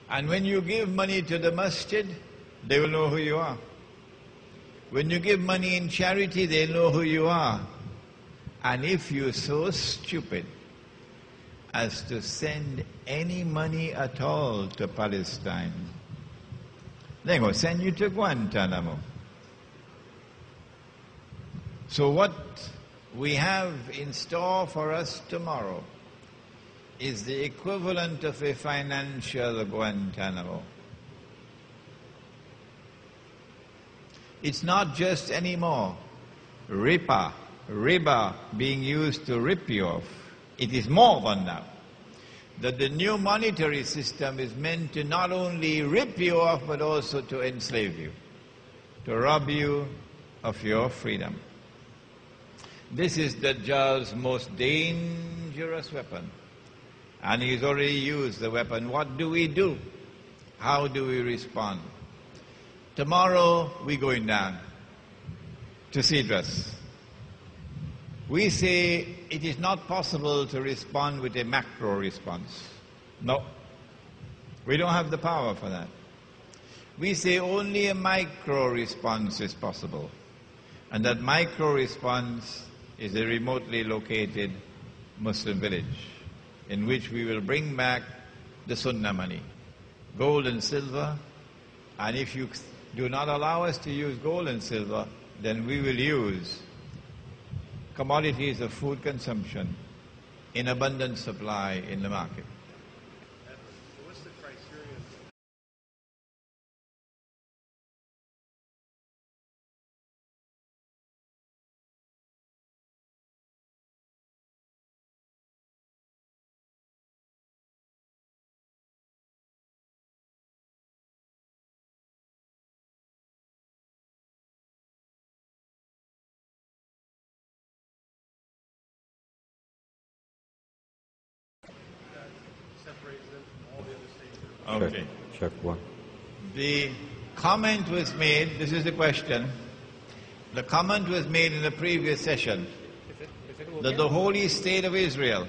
And when you give money to the masjid, they will know who you are. When you give money in charity, they know who you are. And if you're so stupid as to send any money at all to Palestine, they're going to send you to Guantanamo. So what we have in store for us tomorrow is the equivalent of a financial Guantanamo. It's not just anymore riba being used to rip you off. It is more than that. That the new monetary system is meant to not only rip you off but also to enslave you, to rob you of your freedom. This is Dedzal's most dangerous weapon. And he's already used the weapon. What do we do? How do we respond? Tomorrow we're going down to Sejh. We say it is not possible to respond with a macro response. No. We don't have the power for that. We say only a micro response is possible. And that micro response is a remotely located Muslim village in which we will bring back the sunnah money, gold and silver, and if you do not allow us to use gold and silver, then we will use commodities of food consumption in abundant supply in the market. What's the criterion? Okay. Check one. The comment was made, this is the question, the comment was made in the previous session that the holy state of Israel,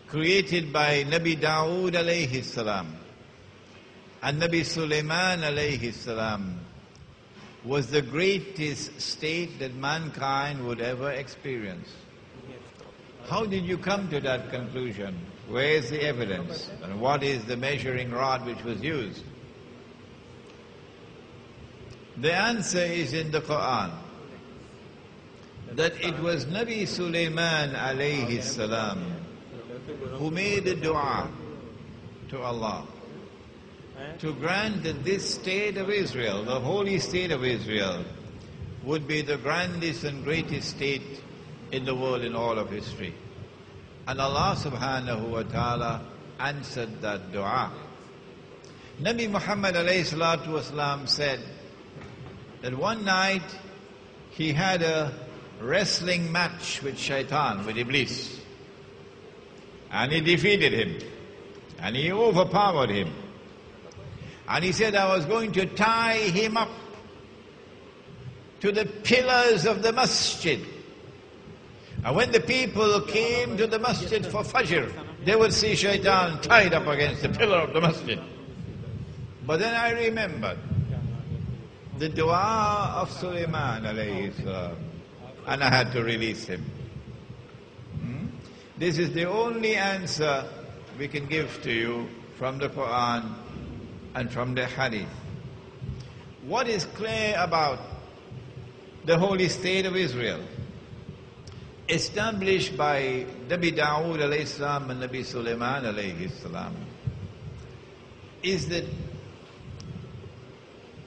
created by Nabi Dawood alayhi salam and Nabi Sulaiman alayhi salam, was the greatest state that mankind would ever experience. How did you come to that conclusion? Where is the evidence? And what is the measuring rod which was used? The answer is in the Quran, that it was Nabi Sulaiman alayhi salam who made a dua to Allah to grant that this state of Israel, the holy state of Israel, would be the grandest and greatest state in the world in all of history. And Allah subhanahu wa ta'ala answered that dua. Nabi Muhammad alayhi salatu wasalam said that one night he had a wrestling match with shaitan, with Iblis. And he defeated him. And he overpowered him. And he said, I was going to tie him up to the pillars of the masjid. And when the people came to the masjid for Fajr, they would see shaitan tied up against the pillar of the masjid. But then I remembered the dua of Sulaiman alayhi salam, and I had to release him. This is the only answer we can give to you from the Quran and from the Hadith. What is clear about the holy state of Israel, established by Nabi Dawood alayhi salam and Nabi Sulaiman alayhi salam, is that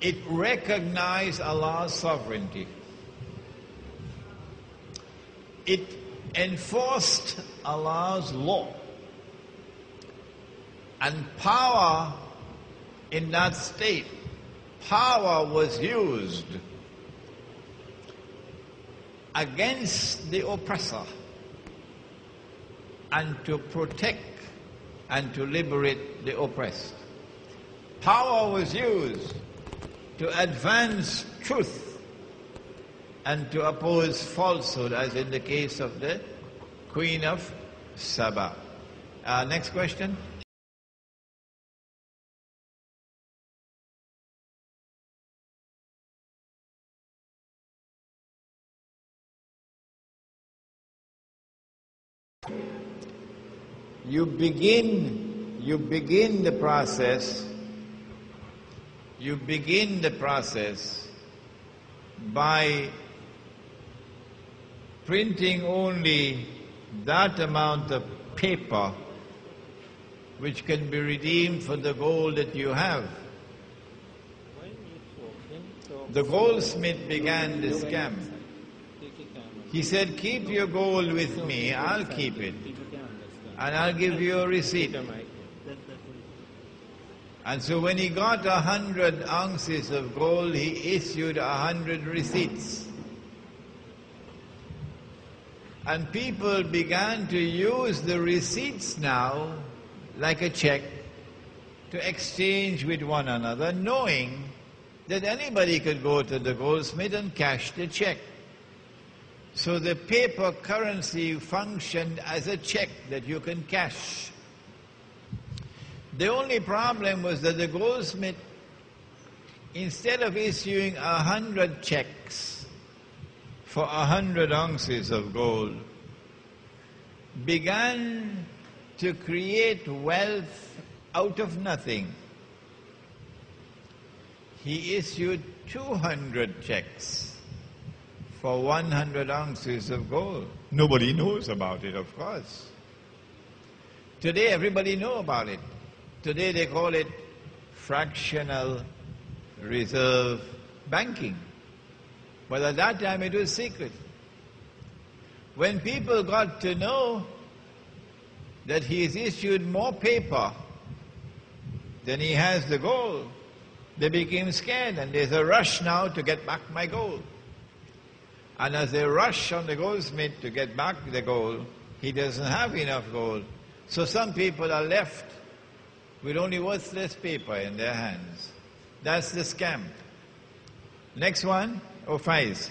it recognized Allah's sovereignty. It enforced Allah's law. And power in that state, power was used against the oppressor and to protect and to liberate the oppressed. Power was used to advance truth and to oppose falsehood, as in the case of the Queen of Saba. Next question. you begin the process by printing only that amount of paper which can be redeemed for the gold that you have. The goldsmith began the scam. He said, keep your gold with me, I'll keep it, and I'll give you a receipt. And so when he got 100 ounces of gold, he issued 100 receipts. And people began to use the receipts now like a check to exchange with one another, knowing that anybody could go to the goldsmith and cash the check. So the paper currency functioned as a check that you can cash. The only problem was that the goldsmith, instead of issuing 100 checks for 100 ounces of gold, began to create wealth out of nothing. He issued 200 checks for 100 ounces of gold. Nobody knows about it, of course. Today everybody knows about it. Today they call it fractional reserve banking. But at that time it was secret. When people got to know that he has issued more paper than he has the gold, they became scared, and there's a rush now to get back my gold. And as they rush on the goldsmith to get back the gold, he doesn't have enough gold. So some people are left with only worthless paper in their hands. That's the scam. Next one, 5.